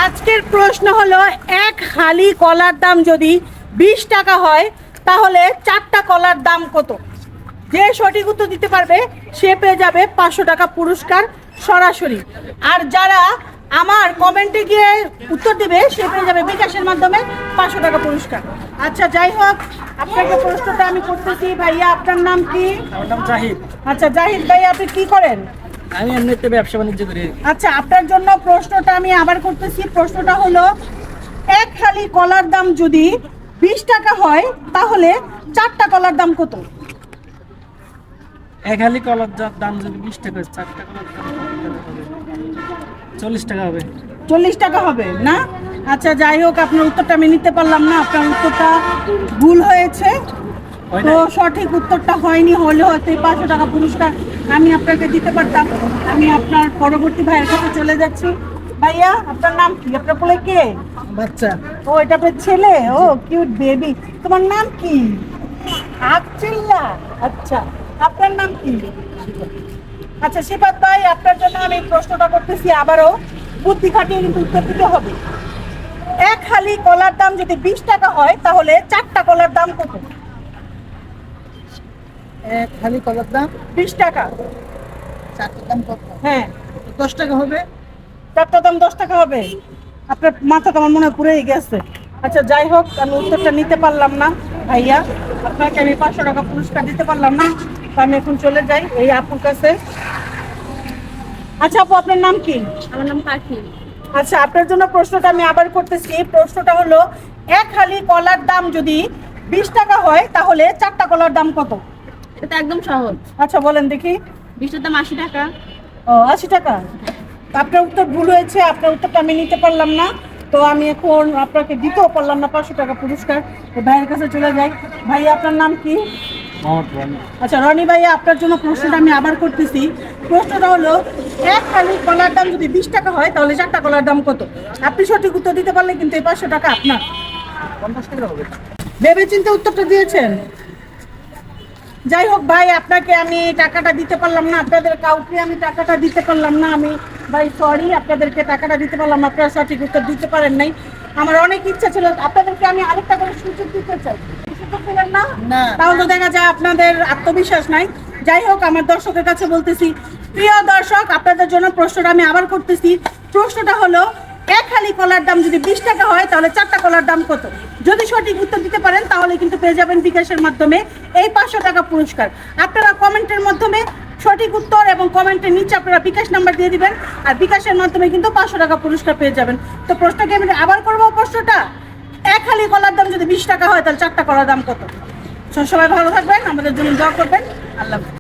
আজকের প্রশ্ন হলো, এক হালি কলার দাম যদি 20 টাকা হয় তাহলে 4টা কলার দাম কত? যে সঠিক উত্তর দিতে পারবে সে পেয়ে যাবে 500 টাকা পুরস্কার সরাসরি। আর যারা আমার কমেন্টে গিয়ে উত্তর দিবে সে পেয়ে যাবে বিকাশের মাধ্যমে 500 টাকা পুরস্কার। আচ্ছা, যাই হোক, আপনাকে প্রশ্নটা আমি করতেছি। ভাইয়া, আপনার নাম কি? আমার নাম জাহিদ। আচ্ছা জাহিদ ভাই, আপনি কি করেন? আমি এমনিতে ব্যবসা বাণিজ্য করি। আচ্ছা, আপনার জন্য প্রশ্নটা আমি আবার করতেছি। প্রশ্নটা হলো, এক হালি কলার দাম যদি 20 টাকা হয় তাহলে 4টা কলার দাম কত? এক হালি কলার দাম যদি 20 টাকা হয়, 4টা কলার দাম 40 টাকা হবে। 40 টাকা হবে না? আচ্ছা, যাই হোক, আপনার উত্তরটা আমি নিতে পারলাম না। আপনার উত্তরটা ভুল হয়েছে। তো সঠিক উত্তরটা হয়নি, হলে হয়তো 500 টাকা পুরস্কার আমি আপনাকে দিতে পারতাম। আমি আপনার পরবর্তী ভাইয়ের কাছে চলে যাচ্ছি। ভাইয়া, আপনার নাম কি? আপনার কোলে কে? বাচ্চা। ও, এটা আপনার ছেলে? ও কিউট বেবি। তোমার নাম কি? আব্দুল্লাহ। আচ্ছা, আপনার নাম কি? আচ্ছা শিফাত ভাই, আপনার জন্য আমি প্রশ্নটা করতেছি আবারও। বুদ্ধি খাটিয়ে কিন্তু উত্তর দিতে হবে। এক হালি কলার দাম যদি 20 টাকা হয় তাহলে 4টা কলার দাম কত? এক হালি কলার দাম 20 টাকা। 4টার দাম কত? হ্যাঁ, 10 টাকা হবে। 4টার দাম 10 টাকা হবে। আপনার মাথা তো আমার মনে হয় পুরোই গেছে। আচ্ছা, যাই হোক, আমি উত্তরটা নিতে পারলাম না। ভাইয়া, আপনাকে আমি 500 টাকা পুরস্কার দিতে পারলাম না। তো আমি এখন চলে যাই এই আপুর কাছে। আচ্ছা আপু, আপনার নাম কি? আমার নাম পাখি। আচ্ছা, আপনার জন্য প্রশ্নটা আমি আবার করতেছি। প্রশ্নটা হলো, এক হালি কলার দাম যদি 20 টাকা হয় তাহলে 4টা কলার দাম কত? এটা তো একদম সহজ। আচ্ছা বলেন দেখি। 20টার দাম 80 টাকা। ও, 80 টাকা। আপনার উত্তর ভুল হয়েছে। আপনার উত্তরটা আমি নিতে পারলাম না। তো আমি এখন আপনাকে দিতেও পারলাম না 500 টাকা পুরস্কার। তো ভাইয়ের কাছে চলে যাই। ভাইয়া, আপনার নাম কি? মোহাম্মদ রনি। আচ্ছা রনি ভাইয়া, আপনার জন্য প্রশ্নটা আমি আবার করতেছি। প্রশ্নটা হলো, এক হালি কলার দাম যদি 20 টাকা হয় তাহলে 4টা কলার দাম কত? আপনি সঠিক উত্তর দিতে পারলে কিন্তু এই 500 টাকা আপনার। 50 টাকা হবে। ভেবে চিন্তে উত্তরটা দিয়েছেন। যাই হোক ভাই, আপনাকে আমি টাকাটা দিতে পারলাম না। আপনাদের কাউকে আমি টাকাটা দিতে পারলাম না। আমি ভাই সরি, আপনাদেরকে টাকাটা দিতে পারলাম না। আপনারা সঠিক উত্তর দিতে পারেন নাই। আমার অনেক ইচ্ছা ছিল আপনাদেরকে আমি আরেকটা করে সুযোগ দিতে চাই। সুযোগ দিলেন না? না। তাহলে দেখা যায় আপনাদের আত্মবিশ্বাস নাই। যাই হোক, আমার দর্শকের কাছে বলতেছি, প্রিয় দর্শক, আপনাদের জন্য প্রশ্নটা আমি আবার করতেছি। প্রশ্নটা হলো, এক হালি কলার দাম যদি 20 টাকা হয় তাহলে 4টা কলার দাম কত? যদি সঠিক উত্তর দিতে পারেন তাহলে কিন্তু পেয়ে যাবেন বিকাশের মাধ্যমে এই 500 টাকা পুরস্কার। আপনারা কমেন্টের মাধ্যমে সঠিক উত্তর এবং কমেন্টের নিচে আপনারা বিকাশ নাম্বার দিয়ে দিবেন, আর বিকাশের মাধ্যমে কিন্তু 500 টাকা পুরস্কার পেয়ে যাবেন। তো প্রশ্নকে আমি আবার করবো। প্রশ্নটা, এক হালি কলার দাম যদি 20 টাকা হয় তাহলে 4টা কলার দাম কত? সবাই ভালো থাকবেন, আমাদের জন্য দোয়া করবেন। আল্লাহ হাফেজ।